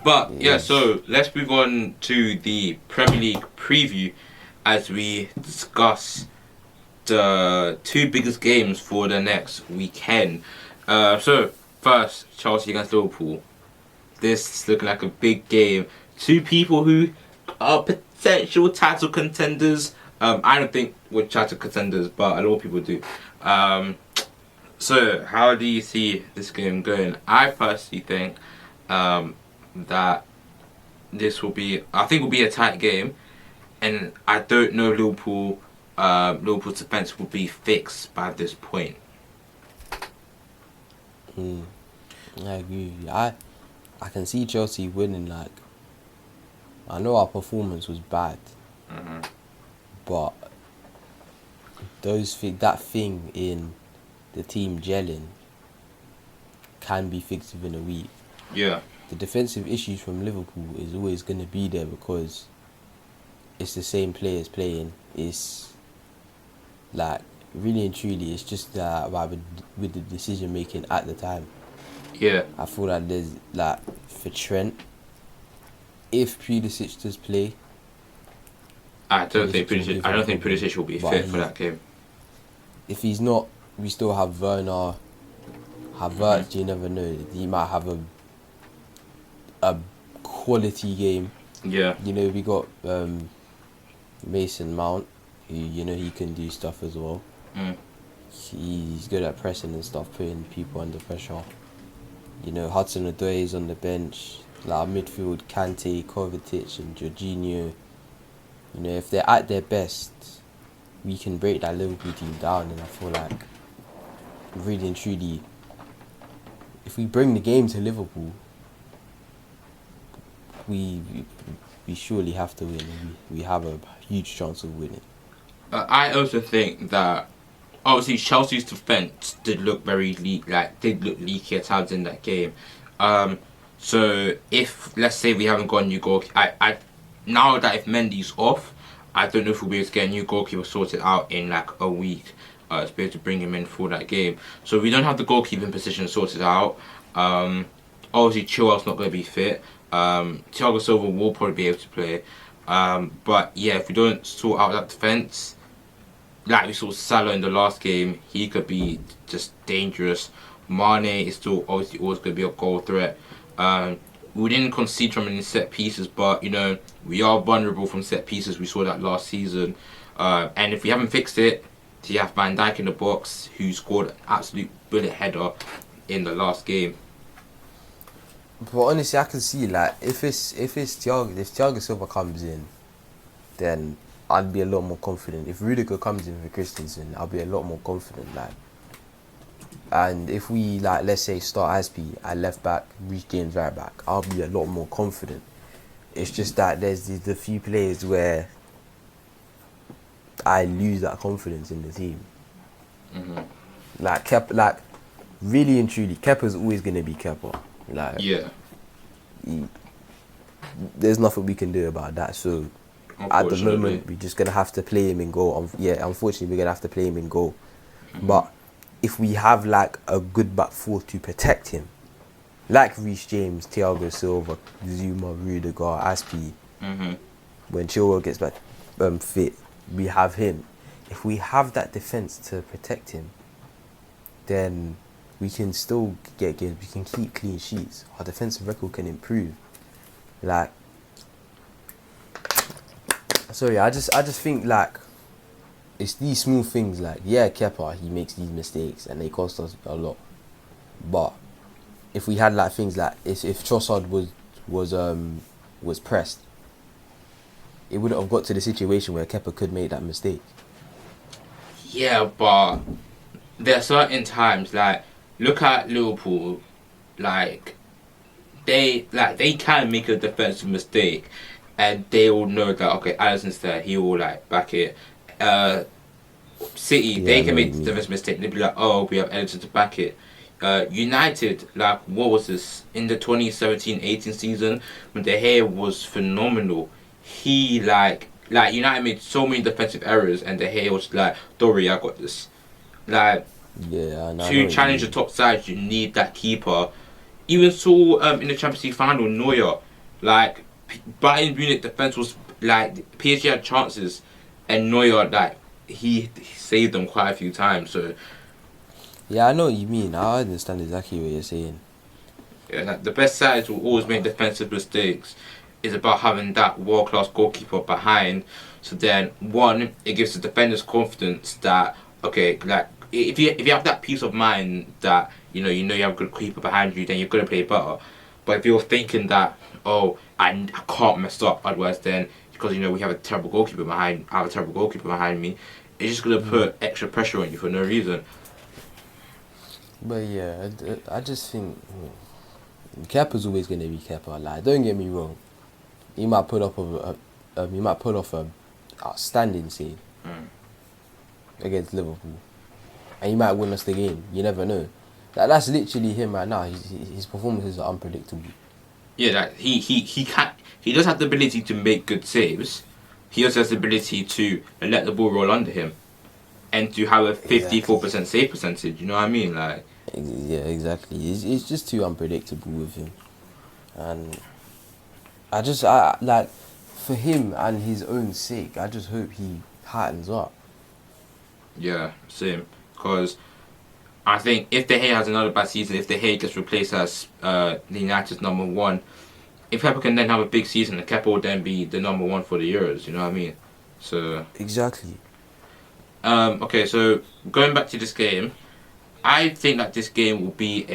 But yeah, so let's move on to the Premier League preview as we discuss the two biggest games for the next weekend. So first, Chelsea against Liverpool. This is looking like a big game. Two people who are potential title contenders. I don't think we're title contenders, but a lot of people do. So how do you see this game going? I personally think that this will be, a tight game, and I don't know Liverpool's defense will be fixed by this point. I agree with you. I can see Chelsea winning. Like, I know our performance was bad, but that thing in the team gelling can be fixed within a week. Yeah. The defensive issues from Liverpool is always going to be there because it's the same players playing. It's like, really and truly, it's just with the decision making at the time. Yeah. I feel like there's, like, for Trent, if Pulisic does play, I don't think Pulisic will be fit for that game. If he's not, we still have Werner, Havertz. You never know. He might have a quality game. Yeah. You know, we got Mason Mount, who, you know, he can do stuff as well. He's good at pressing and stuff, putting people under pressure. You know, Hudson-Odoi is on the bench. Like, midfield, Kante, Kovacic and Jorginho. You know, if they're at their best, we can break that Liverpool team down. And I feel like, really and truly, if we bring the game to Liverpool, we surely have to win. We have a huge chance of winning. I also think that obviously Chelsea's defense did look leaky at times in that game. So if, let's say, we haven't got a new goalkeeper, now that if Mendy's off, I don't know if we'll be able to get a new goalkeeper sorted out in like a week to be able to bring him in for that game. So we don't have the goalkeeping position sorted out. Obviously Chilwell's not going to be fit. Thiago Silva will probably be able to play. But yeah, if we don't sort out that defence, like we saw Salah in the last game, he could be just dangerous. Mane is still obviously always going to be a goal threat. We didn't concede from any set pieces, but you know, we are vulnerable from set pieces. We saw that last season. And if we haven't fixed it, you have Van Dijk in the box, who scored an absolute bullet header in the last game. But honestly, I can see, like, if Thiago Silva comes in, then I'd be a lot more confident. If Rudiger comes in for Christensen, I'll be a lot more confident. Like, and if we, like, let's say start Aspi at left back, Reece James right back, I'll be a lot more confident. It's just that there's the few players where I lose that confidence in the team. Like really and truly, Kepa's always gonna be Kepa. Like, yeah, there's nothing we can do about that. So at the moment, we're just gonna have to play him in goal. Unfortunately, we're gonna have to play him in goal. But if we have like a good back four to protect him, like Reece James, Thiago Silva, Zuma, Rudiger, Aspi, when Chilwell gets back fit, we have him. If we have that defence to protect him, then we can still get games. We can keep clean sheets. Our defensive record can improve. Like, sorry, I just think like it's these small things. Like, yeah, Kepa, he makes these mistakes and they cost us a lot. But if we had like things like if Trossard was pressed, it wouldn't have got to the situation where Kepa could make that mistake. Yeah, but there are certain times, like, look at Liverpool, like they can make a defensive mistake, and they all know that, okay, Alisson's there, he will like back it. City, they can make the defensive mistake. They'll be like, oh, we have Ederson to back it. United, like, what was this in the 2017-18 season when De Gea was phenomenal? He like United made so many defensive errors, and De Gea was like, "Don't worry, I got this." Like, to challenge the top sides, you need that keeper. Even saw in the Champions League final, Neuer, Like Bayern Munich defense was like PSG had chances, and Neuer like he saved them quite a few times. So Yeah, I know what you mean. I understand exactly what you're saying. yeah, like, the best sides will always make defensive mistakes. It's about having that world class goalkeeper behind. So then, one, it gives the defenders confidence that okay, like if you have that peace of mind that you have a good keeper behind you, then you're gonna play better. But if you're thinking that I can't mess up, otherwise then because we have a terrible goalkeeper behind, I have a terrible goalkeeper behind me, it's just gonna put extra pressure on you for no reason. But yeah, I just think Kepa's always gonna be Kepa. Like, don't get me wrong, he might pull up a outstanding save against Liverpool, and he might win us the game. You never know. That's literally him right now. His performances are unpredictable. Yeah, like he does have the ability to make good saves. He also has the ability to let the ball roll under him, and to have a Exactly. 54% save percentage. You know what I mean? Like, Yeah, exactly. It's just too unpredictable with him, and I like, for him and his own sake, I just hope he tightens up. yeah, same. Because I think if De Gea has another bad season, if De Gea gets replaced as the United's number one, if Kepa can then have a big season, Kepa will then be the number one for the Euros. You know what I mean? So, Exactly. okay, so going back to this game, I think that this game will be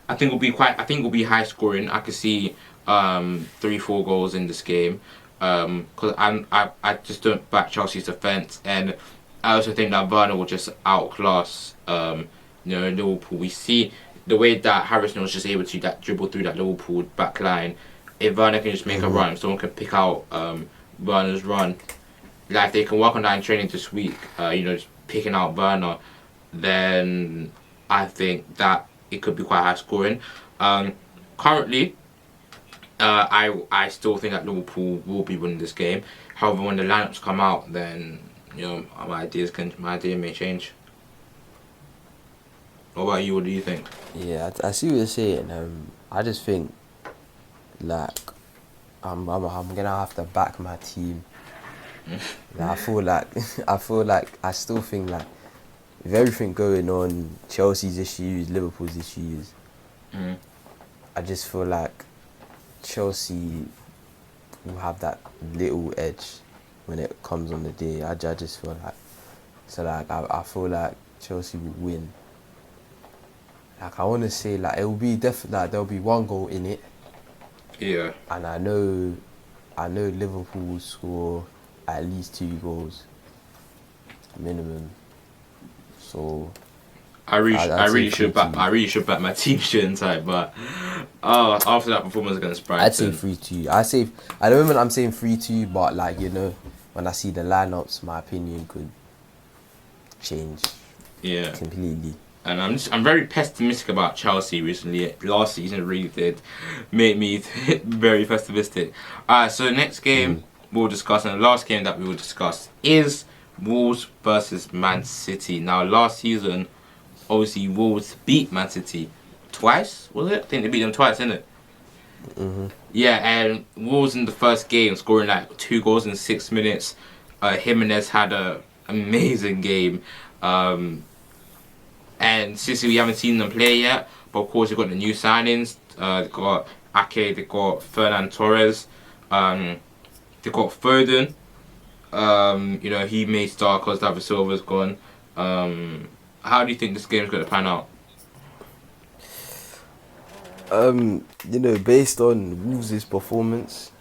I think will be high scoring. I could see 3-4 goals in this game. Because I just don't back Chelsea's defense, and I also think that Werner will just outclass Liverpool. We see the way that Harrison was just able to that dribble through that Liverpool back line. If Werner can just make a run, someone can pick out Werner's run. Like, if they can work on that in training this week, just picking out Werner, then I think that it could be quite high scoring. Currently, I still think that Liverpool will be winning this game. However, when the lineups come out, then my idea may change. What about you? What do you think? Yeah, I see what you're saying. I just think, like, I'm gonna have to back my team. Like, I still think, like, with everything going on, Chelsea's issues, Liverpool's issues, Mm. I just feel like Chelsea will have that little edge when it comes on the day. I just feel like, so like I feel like Chelsea will win. Like, I want to say, like, it will be definitely, like, there'll be one goal in it, Yeah, and I know Liverpool will score at least 2 goals minimum. So I I'd say really should back 3-2. I really should back my team shouldn't I? But after that performance against I'd say Brighton, 3-2. I say at the moment I'm saying 3-2, but, like, when I see the lineups, my opinion could change yeah. completely. And I'm very pessimistic about Chelsea recently. Last season really did make me very pessimistic. Alright, so next game we'll discuss, and the last game that we will discuss is Wolves versus Man City. Now, last season, obviously Wolves beat Man City twice, was it? I think they beat them twice, didn't it? Yeah, and Wolves in the first game scoring like 2 goals in 6 minutes. Jimenez had a amazing game. And since we haven't seen them play yet, but of course we've got the new signings. They've got Ake, they've got Fernan Torres, they've got Foden. He may start because David Silva's gone. How do you think this game's going to pan out? Based on Wolves' performance,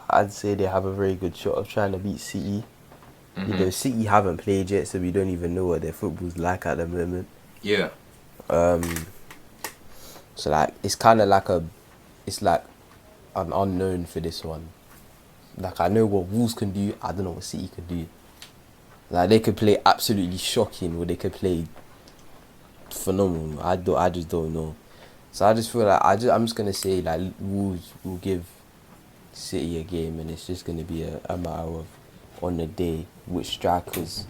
I'd say they have a very good shot of trying to beat City. City haven't played yet, so we don't even know what their football's like at the moment. Yeah. So, like, it's kind of like it's like an unknown for this one. Like, I know what Wolves can do, I don't know what City can do. Like, they could play absolutely shocking, or they could play phenomenal. I just don't know. So I just feel like I'm just gonna say, like, Wolves will give City a game, and it's just gonna be a matter of, on the day, which strikers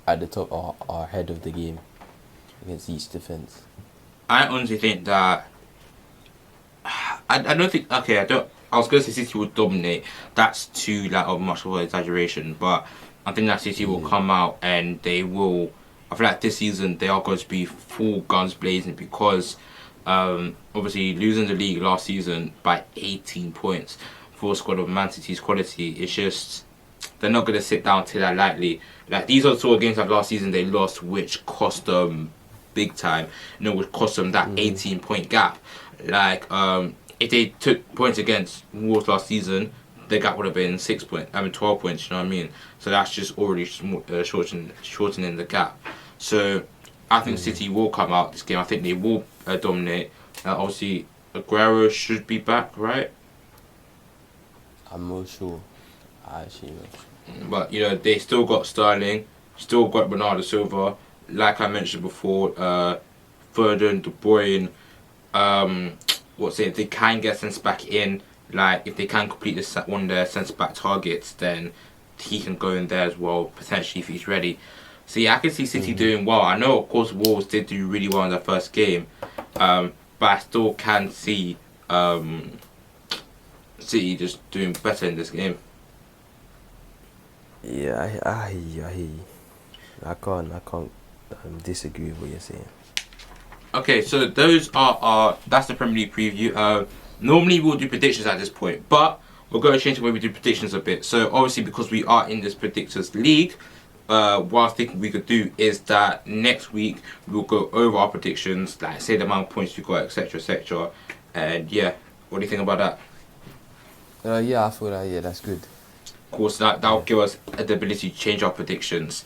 at the top are ahead of the game against each defence. I honestly think that I don't think. Okay, I don't. I was going to say City will dominate. That's too like of much of an exaggeration, but I think that City will come out and they will. I feel like this season they are going to be full guns blazing because obviously losing the league last season by 18 points for a squad of Man City's quality. It's just they're not going to sit down to that lightly. Like these are the sort of games like last season they lost, which cost them big time. You know, which cost them that 18-point gap. Like if they took points against Wolves last season, the gap would have been 6 points. I mean 12 points. You know what I mean? So that's just already shortening the gap. So I think City will come out this game. I think they will dominate. Obviously, Aguero should be back, right? I'm not sure. I actually not sure. But you know they still got Sterling, still got Bernardo Silva. Like I mentioned before, Foden, De Bruyne. If they can get sense back in, like if they can complete one of their sense back targets, then he can go in there as well potentially if he's ready. So yeah, I can see City doing well. I know of course Wolves did do really well in their first game, but I still can see City just doing better in this game. Yeah, I hear you. I can't disagree with what you're saying. Okay, so those are that's the Premier League preview. Normally we'll do predictions at this point, but we're going to change the way we do predictions a bit. So obviously because we are in this Predictors League, what I think we could do is that next week we'll go over our predictions, like say the amount of points you got, etc, etc. And yeah, what do you think about that? Yeah, I feel that. Yeah, that's good. Of course, that'll give us the ability to change our predictions.